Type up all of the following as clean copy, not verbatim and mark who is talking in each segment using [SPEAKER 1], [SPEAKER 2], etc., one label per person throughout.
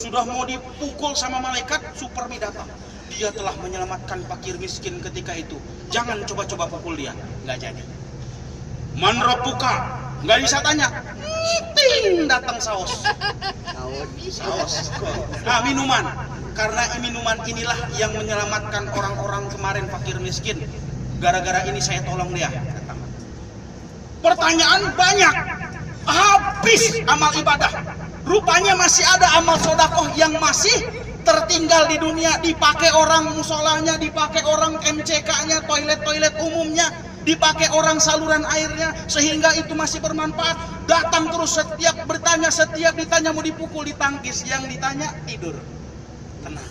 [SPEAKER 1] sudah mau dipukul sama malaikat, Supermi datang. Dia telah menyelamatkan fakir miskin ketika itu. Jangan coba-coba pukul dia, nggak jadi. Man rabbuka, nggak bisa tanya. Ting, datang saus. Nah, minuman. Karena minuman inilah yang menyelamatkan orang-orang kemarin fakir miskin. Gara-gara ini saya tolong dia. Pertanyaan banyak. Habis amal ibadah. Rupanya masih ada amal sodakoh yang masih tertinggal di dunia. Dipakai orang musolanya, dipakai orang MCK-nya, toilet-toilet umumnya, dipakai orang saluran airnya, sehingga itu masih bermanfaat. Datang terus setiap bertanya, setiap ditanya mau dipukul, ditangkis. Yang ditanya tidur. Tenang.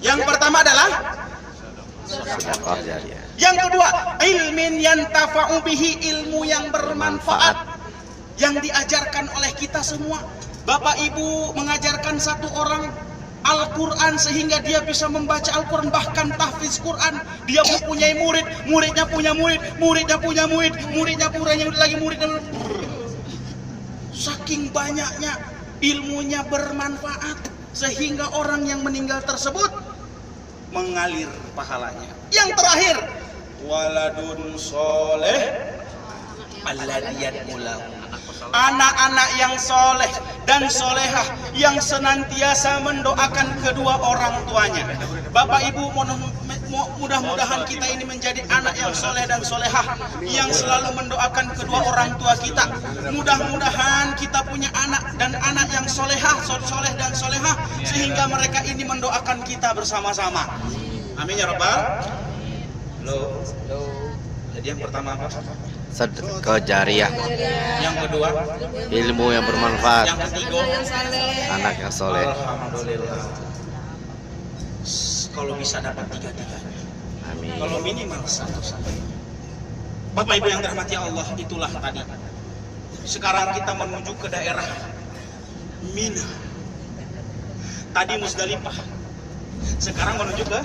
[SPEAKER 1] Yang pertama adalah
[SPEAKER 2] sedekah jariyah.
[SPEAKER 1] yang kedua, ilmin yantafa'u bihi, ilmu yang bermanfaat yang diajarkan oleh kita semua. Bapak Ibu mengajarkan satu orang Al-Quran sehingga dia bisa membaca Al-Quran, bahkan tahfiz Quran. Dia mempunyai murid, muridnya punya murid, muridnya punya murid, muridnya punya lagi muridnya. Saking banyaknya ilmunya bermanfaat sehingga orang yang meninggal tersebut mengalir pahalanya. Yang terakhir, waladun soleh alladiyat mulahu, anak-anak yang soleh dan solehah yang senantiasa mendoakan kedua orang tuanya. Bapak Ibu, mudah-mudahan kita ini menjadi anak yang soleh dan solehah yang selalu mendoakan kedua orang tua kita. Mudah-mudahan kita punya anak dan anak yang solehah, soleh dan solehah, sehingga mereka ini mendoakan kita bersama-sama. Amin ya rabbal. Jadi yang pertama apa?
[SPEAKER 2] Sedekah jariyah.
[SPEAKER 1] Yang kedua,
[SPEAKER 2] Ilmu yang bermanfaat.
[SPEAKER 1] yang ketiga,
[SPEAKER 2] Anak yang soleh.
[SPEAKER 1] alhamdulillah. Kalau bisa dapat tiga-tiganya,
[SPEAKER 2] Amin.
[SPEAKER 1] kalau minimal satu-satu. Bapak Ibu yang dirahmati Allah, itulah tadi. Sekarang kita menuju ke daerah Mina. Tadi Musdalifah. Sekarang menuju ke,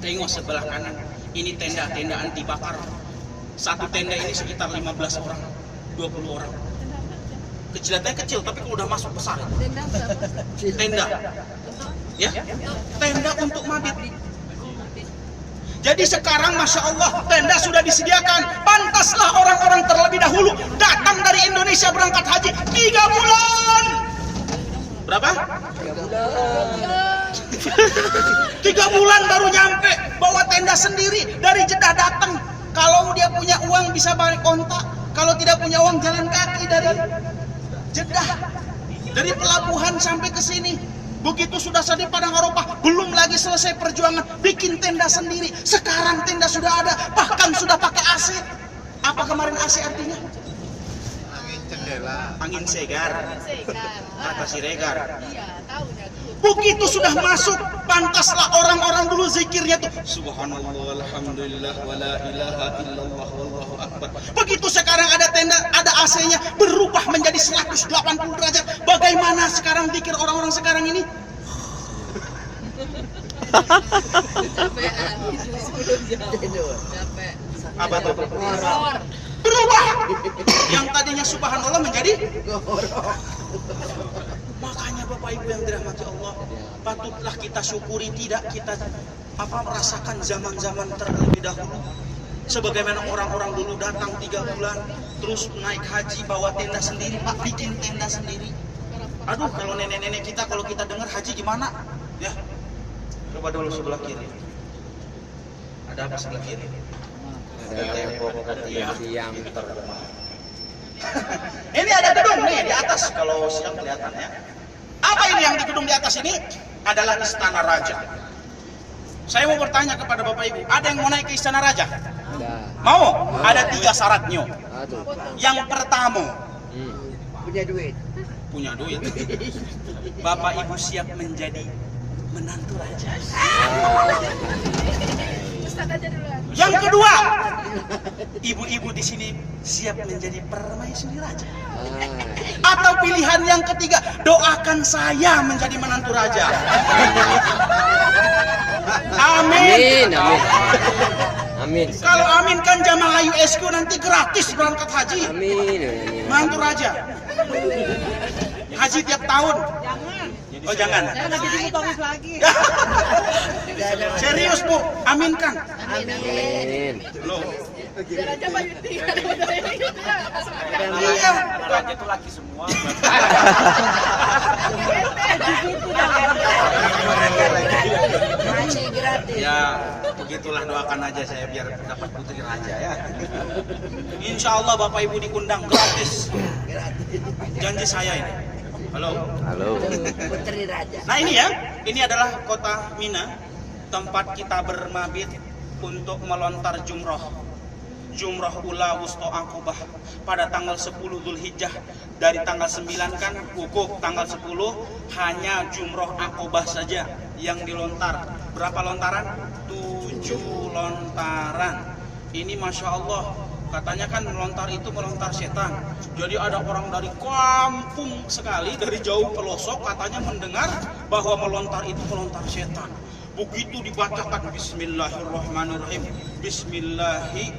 [SPEAKER 1] tengok sebelah kanan. Ini tenda-tenda anti bakar. Satu tenda ini sekitar 15 orang, 20 orang. Kecilatannya kecil, tapi kalau udah masuk besar. Tenda. Ya, tenda untuk mabit. Jadi sekarang Masya Allah, tenda sudah disediakan. Pantaslah orang-orang terlebih dahulu datang dari Indonesia berangkat haji 3 bulan. Berapa? 3 bulan baru nyampe, bawa tenda sendiri dari Jeddah datang. Kalau dia punya uang bisa balik kontak, kalau tidak punya uang jalan kaki dari Jeddah, dari pelabuhan sampai ke sini. Begitu sudah sampai Padang Arafah, belum lagi selesai perjuangan, bikin tenda sendiri. Sekarang tenda sudah ada, bahkan sudah pakai AC. Apa kemarin AC artinya?
[SPEAKER 3] Angin jendela.
[SPEAKER 1] Angin segar, kata Siregar.
[SPEAKER 4] Iya, tahu dah.
[SPEAKER 1] Begitu sudah masuk, pantaslah orang-orang dulu zikirnya tuh Subhanallah, Alhamdulillah, wa la ilaha illallah, wallahu akbar. Begitu sekarang ada tenda, ada AC-nya, berubah menjadi 180 derajat. Bagaimana sekarang zikir orang-orang sekarang ini?
[SPEAKER 4] Capek.
[SPEAKER 1] Apa tuh? Berubah. Yang tadinya subhanallah menjadi makanya Bapak Ibu yang dirahmati Allah, patutlah kita syukuri, tidak kita merasakan zaman-zaman terlebih dahulu. Sebagaimana orang-orang dulu datang 3 bulan, terus naik haji bawa tenda sendiri, Pak, bikin tenda sendiri. Aduh, kalau nenek-nenek kita, kalau kita dengar haji gimana? Ya, coba dulu sebelah kiri. Ada apa sebelah kiri?
[SPEAKER 2] Ada tembok tiang terlemah.
[SPEAKER 1] Ini ada gedung nih di atas, kalau siang kelihatan ya. Apa ini yang di gedung di atas ini? Adalah istana raja. Saya mau bertanya kepada Bapak Ibu, ada yang mau naik ke istana raja? Mau? Ada 3 syaratnya. Yang pertama,
[SPEAKER 3] Punya duit.
[SPEAKER 1] punya duit. Bapak Ibu siap menjadi menantu raja.
[SPEAKER 4] Ustaz aja duluan.
[SPEAKER 1] Yang kedua, ibu-ibu di sini siap menjadi permaisuri raja. Atau pilihan yang ketiga, doakan saya menjadi menantu raja. Amin.
[SPEAKER 2] Amin, amin. Amin.
[SPEAKER 1] Kalau amin kan jamaah USQ nanti gratis berangkat haji.
[SPEAKER 2] Amin. Amin.
[SPEAKER 1] Menantu raja. haji tiap tahun.
[SPEAKER 5] Jangan.
[SPEAKER 1] Oh jangan.
[SPEAKER 5] Jangan jadi motoris lagi.
[SPEAKER 1] Serius Bu, aminkan.
[SPEAKER 2] Amin.
[SPEAKER 1] Loh,
[SPEAKER 4] Jangan coba Yuti.
[SPEAKER 1] raja itu laki semua.
[SPEAKER 3] Masih gratis.
[SPEAKER 1] Ya, begitulah doakan aja saya biar dapat putri raja ya. Insya Allah Bapak Ibu diundang gratis. Janji saya ini. Halo.
[SPEAKER 2] Halo.
[SPEAKER 3] Putri Raja.
[SPEAKER 1] Nah ini ya, ini adalah kota Mina, tempat kita bermabit untuk melontar jumroh. Jumroh ula wusto akobah pada tanggal 10 Dzulhijjah. Dari tanggal 9 kan wukuf, tanggal 10 hanya jumroh akobah saja yang dilontar. Berapa lontaran? 7 lontaran. Ini Masya Allah, katanya kan melontar itu melontar setan. Jadi ada orang dari kampung sekali, dari jauh pelosok katanya mendengar bahwa melontar itu melontar setan. Begitu dibacakan Bismillahirrahmanirrahim, Bismillahi,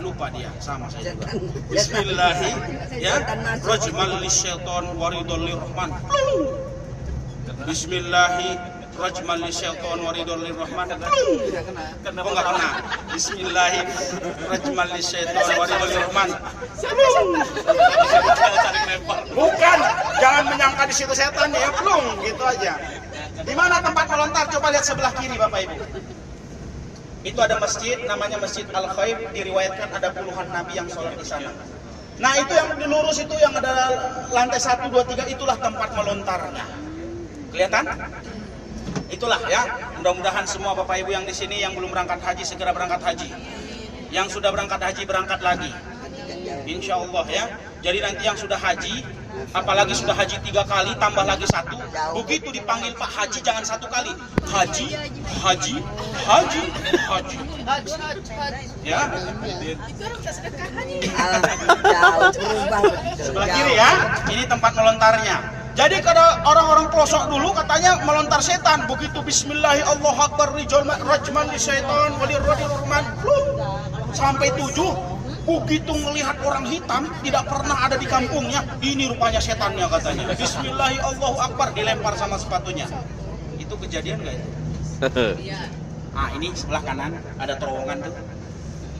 [SPEAKER 1] lupa dia, sama saya juga. Bismillahi, ya, rajmal lisyaiton waridul lirrahman. Bismillahi, rajmal lisyaiton waridul lirrahman. Oh enggak kena. Bismillahi, rajmal lisyaiton waridul lirrahman. Bukan, jangan menyangka di situ setan ya, plung, gitu aja. Di mana tempat melontar? Coba lihat sebelah kiri Bapak Ibu. Itu ada masjid, namanya Masjid Al-Khaib. Diriwayatkan ada puluhan nabi yang sholat di sana. Nah itu yang di lurus itu yang ada lantai 1, 2, 3, itulah tempat melontarnya. Kelihatan? Itulah ya. Mudah-mudahan semua Bapak Ibu yang di sini yang belum berangkat haji segera berangkat haji. Yang sudah berangkat haji berangkat lagi. Insya Allah ya. Jadi nanti yang sudah haji, apalagi sudah haji 3 kali tambah lagi 1, begitu dipanggil Pak Haji jangan 1 kali, haji, ya.
[SPEAKER 4] Itu orang tak sedekah haji.
[SPEAKER 3] Jauh berubah.
[SPEAKER 1] Sebelah kiri ya, ini tempat melontarnya. Jadi kalau orang-orang pelosok dulu katanya melontar setan, begitu Bismillahi Allahu Akbar rajman li syaitan walirrahman sampai 7. Begitu melihat orang hitam tidak pernah ada di kampungnya, ini rupanya setannya katanya. Bismillahi Allahu Akbar, dilempar sama sepatunya. Itu kejadian nggak itu?
[SPEAKER 4] Iya.
[SPEAKER 1] Ah ini sebelah kanan ada terowongan tuh.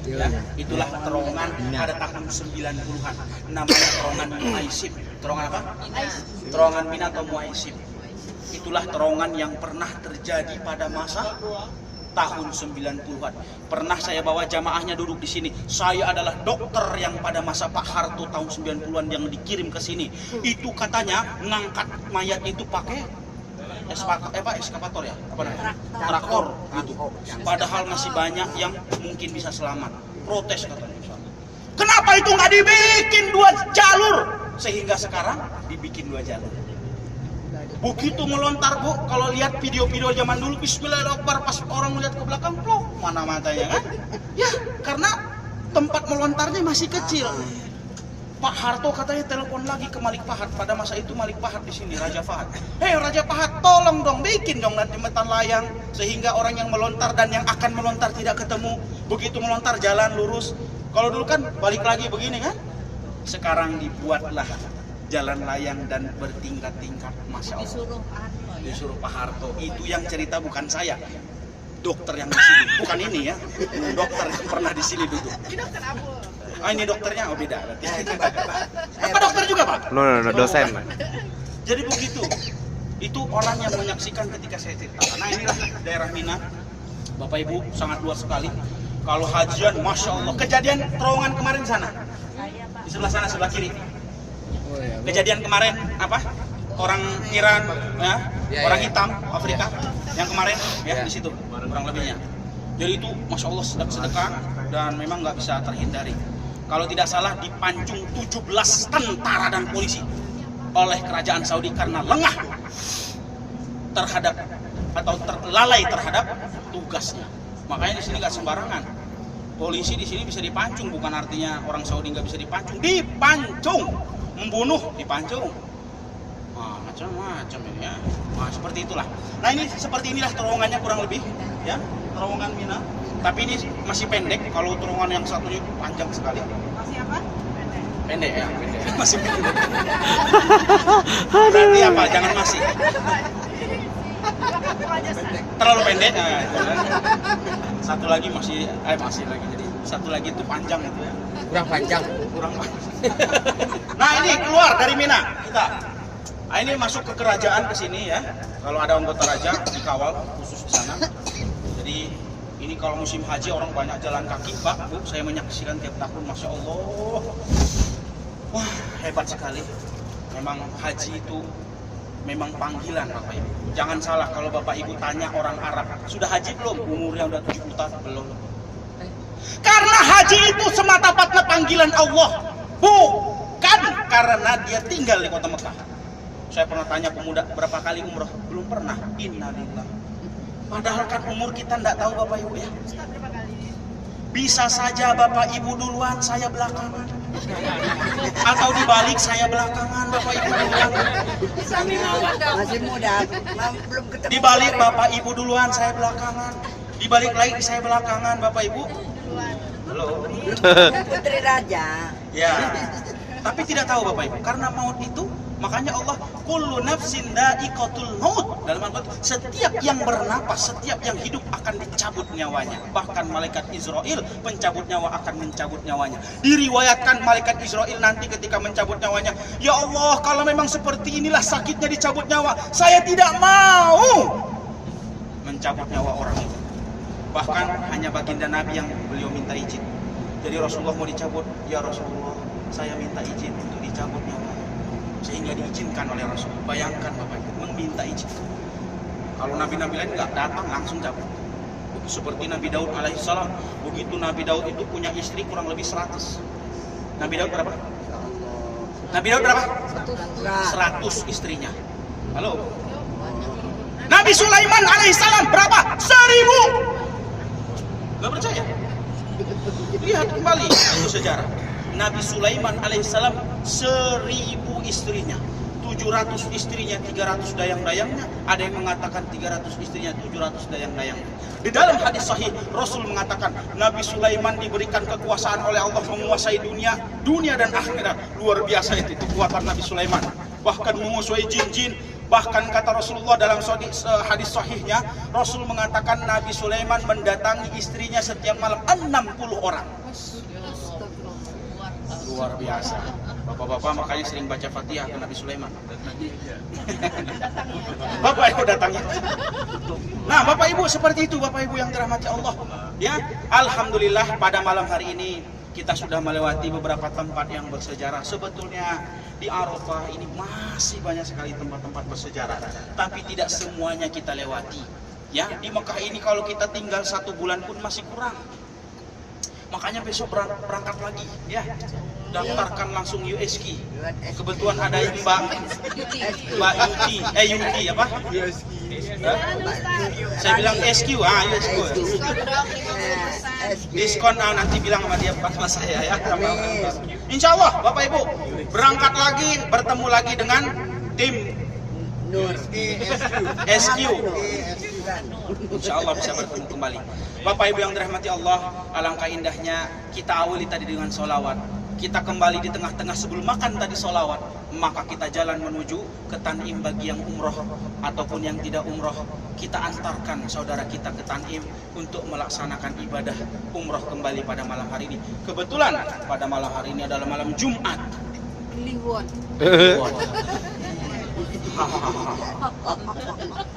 [SPEAKER 1] Ya, itulah terowongan pada tahun 90-an. Namanya terowongan Muaisib. Terowongan apa? Terowongan Mina atau Muaisib. Itulah terowongan yang pernah terjadi pada masa tahun 90-an. Pernah saya bawa jamaahnya duduk di sini. Saya adalah dokter yang pada masa Pak Harto tahun 90-an yang dikirim ke sini. Itu katanya ngangkat mayat itu pakai eskavator ya? Apa namanya? Traktor gitu. Padahal masih banyak yang mungkin bisa selamat. Protes katanya. Kenapa itu nggak dibikin 2 jalur? Sehingga sekarang dibikin 2 jalur. Begitu melontar Bu, kalau lihat video-video zaman dulu Bismillahirrahmanirrahim, pas orang melihat ke belakang, plok, mana matanya kan? Ya, karena tempat melontarnya masih kecil. Pak Harto katanya telepon lagi ke Malik Fahad. Pada masa itu Malik Fahad di sini, Raja Fahad. Hei Raja Fahad, tolong dong bikin dong nanti jembatan layang sehingga orang yang melontar dan yang akan melontar tidak ketemu. Begitu melontar jalan lurus. Kalau dulu kan balik lagi begini kan? Sekarang dibuatlah jalan layang dan bertingkat-tingkat, Masya Allah. Disuruh Pak Harto. Itu yang cerita bukan saya, dokter yang di sini, bukan ini ya, dokter yang pernah di sini duduk.
[SPEAKER 4] Ini dokter Abu.
[SPEAKER 1] Ah ini dokternya, oh beda berarti. Apa dokter juga Pak?
[SPEAKER 2] No, dosen.
[SPEAKER 1] Jadi begitu. Itu orang yang menyaksikan ketika saya cerita. Nah inilah daerah Mina, Bapak Ibu, sangat luas sekali. Kalau hajian, Masya Allah. Kejadian terowongan kemarin di sana, di sebelah sana sebelah kiri. Kejadian kemarin apa? Orang Iran, ya, orang hitam Afrika yang kemarin ya di situ kurang lebihnya. Jadi itu Masya Allah sedekah dan memang nggak bisa terhindari. Kalau tidak salah dipancung 17 tentara dan polisi oleh kerajaan Saudi karena lengah terhadap atau lalai terhadap tugasnya. Makanya di sini nggak sembarangan. Polisi di sini bisa dipancung, bukan artinya orang Saudi nggak bisa dipancung. Dipancung, membunuh dipancung. Nah, macam-macam ini ya. Nah, seperti itulah. Nah ini seperti inilah terowongannya kurang lebih, ya terowongan Mina. Tapi ini masih pendek. Kalau terowongan yang satunya panjang sekali.
[SPEAKER 5] Masih apa?
[SPEAKER 1] Pendek ya, pendek. Masih pendek. Berarti apa? Jangan masih. Terlalu pendek. Nah, itu kan. Satu lagi masih lagi. Jadi satu lagi itu panjang itu ya.
[SPEAKER 3] Kurang panjang.
[SPEAKER 1] Kurang panjang. Nah ini keluar dari Mina kita. Nah, ini masuk ke kerajaan ke sini ya. Kalau ada anggota raja dikawal khusus di sana. Jadi ini kalau musim haji orang banyak jalan kaki, Pak, Bu, saya menyaksikan tiap tahun, Masya Allah. Wah, hebat sekali. Memang haji itu memang panggilan, Bapak Ibu. Jangan salah kalau Bapak Ibu tanya orang Arab, sudah haji belum? Umurnya udah 70 tahun, belum. Karena haji itu semata-mata panggilan Allah. Bukan karena dia tinggal di kota Mekah. Saya pernah tanya pemuda berapa kali umroh, belum pernah. Innalillah. Padahal kan umur kita tidak tahu Bapak Ibu ya. Bisa saja Bapak Ibu duluan, saya belakangan. Atau dibalik saya belakangan, Bapak Ibu duluan.
[SPEAKER 3] Masih muda, belum ketemu.
[SPEAKER 1] Dibalik Bapak Ibu duluan, saya belakangan. Dibalik lagi saya belakangan, Bapak Ibu. Halo.
[SPEAKER 3] Putri Raja.
[SPEAKER 1] Ya. Tapi tidak tahu Bapak Ibu, karena maut itu makanya Allah kullu nafsin dha'iqatul maut. Dalam Al-Qur'an, setiap yang bernapas, setiap yang hidup akan dicabut nyawanya. Bahkan malaikat Israel pencabut nyawa akan mencabut nyawanya. Diriwayatkan malaikat Israel nanti ketika mencabut nyawanya, ya Allah, kalau memang seperti inilah sakitnya dicabut nyawa, saya tidak mau mencabut nyawa orang itu. Bahkan hanya baginda Nabi yang beliau minta izin. Jadi Rasulullah mau dicabut, ya Rasulullah, saya minta izin untuk dicabut nyawa. Sehingga diizinkan oleh Rasul. Bayangkan Bapak Ibu, meminta izin. Kalau Nabi-Nabi lain nggak datang langsung cabut. Seperti Nabi Daud alaihissalam. Begitu Nabi Daud itu punya istri kurang lebih 100. Nabi Daud berapa? Nabi Daud berapa? 100 istrinya. Halo. Nabi Sulaiman alaihissalam berapa? 1000. Gak percaya? Lihat kembali itu sejarah. Nabi Sulaiman alaihissalam 1000 istrinya, 700 istrinya, 300 dayang-dayangnya. Ada yang mengatakan 300 istrinya, 700 dayang-dayangnya. Di dalam hadis sahih Rasul mengatakan Nabi Sulaiman diberikan kekuasaan oleh Allah menguasai dunia dan akhirat. Luar biasa itu kekuatan Nabi Sulaiman. Bahkan menguasai jin-jin. Bahkan kata Rasulullah dalam hadis sahihnya, Rasul mengatakan Nabi Sulaiman mendatangi istrinya setiap malam 60 orang. Luar biasa. Bapak-bapak makanya sering baca Fatihah ke Nabi Sulaiman. Bapak Ibu datangnya. Nah, Bapak Ibu seperti itu, Bapak Ibu yang dirahmati Allah. Ya, alhamdulillah pada malam hari ini kita sudah melewati beberapa tempat yang bersejarah. Sebetulnya di Arafah ini masih banyak sekali tempat-tempat bersejarah, tapi tidak semuanya kita lewati. Ya, di Mekah ini kalau kita tinggal 1 bulan pun masih kurang. Makanya besok berangkat lagi, ya. Daftarkan langsung USQ. Kebetulan ada Mbak Yuti apa? Saya bilang SQ, USQ. Diskon nanti bilang sama dia sama saya ya. Insya Allah Bapak Ibu berangkat lagi, bertemu lagi dengan tim SQ. Insya Allah bisa bertemu kembali. Bapak Ibu yang dirahmati Allah, alangkah indahnya kita awali tadi dengan sholawat. Kita kembali di tengah-tengah sebelum makan tadi sholawat. Maka kita jalan menuju ke Tan'im bagi yang umroh ataupun yang tidak umroh. Kita antarkan saudara kita ke Tan'im untuk melaksanakan ibadah umroh kembali pada malam hari ini. Kebetulan pada malam hari ini adalah malam Jumat.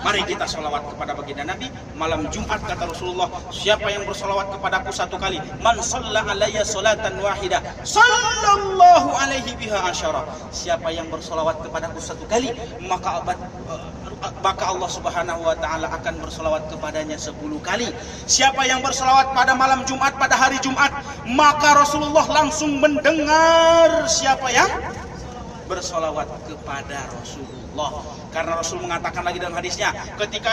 [SPEAKER 1] Mari kita sholawat kepada baginda Nabi. Malam Jumat kata Rasulullah, siapa yang bersolawat kepadaku 1 kali, man shalla alayya salatan wahidah sallallahu alaihi biha asyara. Siapa yang bersolawat kepadaku 1 kali, maka Allah Subhanahu wa taala akan bersolawat kepadanya 10 kali. Siapa yang bersolawat pada malam Jumat, pada hari Jumat, maka Rasulullah langsung mendengar siapa yang bersolawat kepada Rasulullah. Karena Rasul mengatakan lagi dalam hadisnya, ketika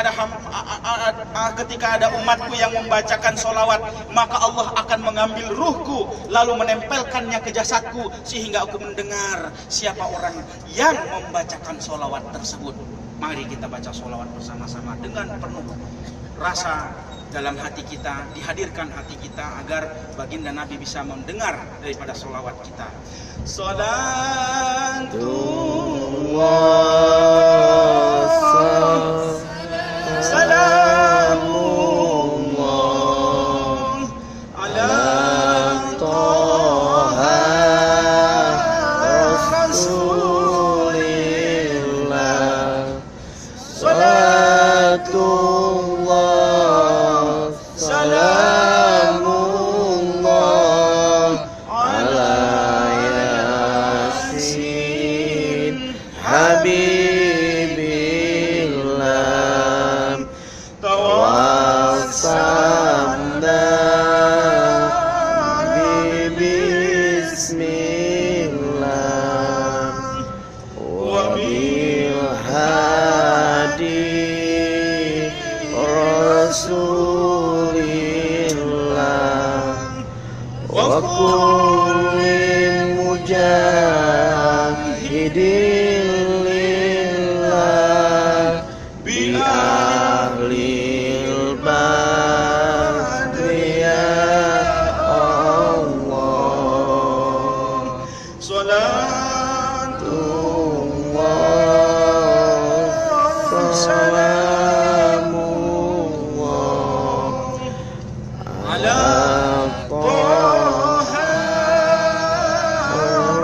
[SPEAKER 1] ada umatku yang membacakan solawat, maka Allah akan mengambil ruhku lalu menempelkannya ke jasadku sehingga aku mendengar siapa orang yang membacakan solawat tersebut. Mari kita baca solawat bersama-sama dengan penuh rasa dalam hati kita, dihadirkan hati kita agar baginda Nabi bisa mendengar daripada sholawat kita. Salamullah ala Taha Rasulillah. Salatullah salamullah ala Yasin Habibillah. Tawassalna bismillah wa bil hadi Rasulillah wa kulli mujahidin lillah bi ahlil badri ya Allah. Salatullah salamullah ala Taha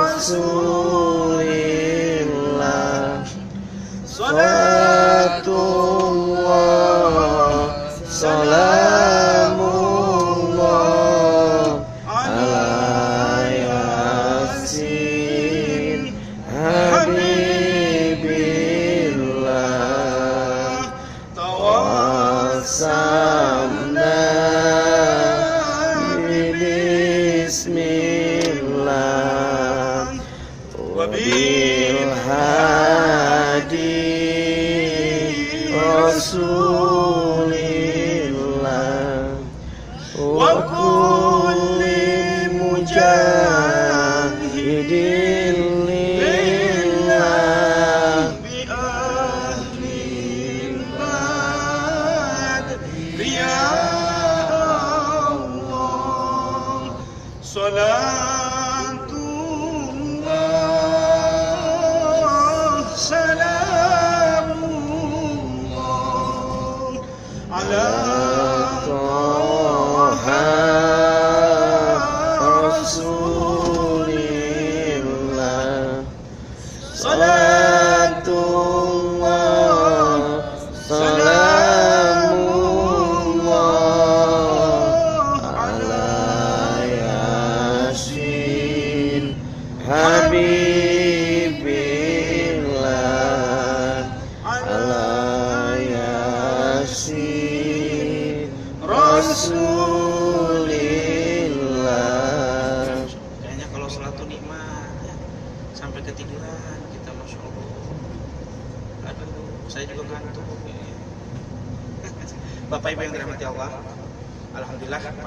[SPEAKER 1] Rasulillah. Salatullah salamullah ala Yasin Habibillah. Tawassalna bismillah wa bil hadi Rasulillah wa kulli mujahidin lillah bi ahlil badri ya Allah. Salatullah salamullah ala Taha Rasulillah. Salatullah salamullah ala Yasin Habibillah. Ala Yasin Rasulillah. Kayaknya kalau sholat tuh nikmat ya. Sampai ketiduran kita, Masya Allah. Aduh, saya juga ngantuk. Bapak Ibu yang dirahmati Allah, alhamdulillah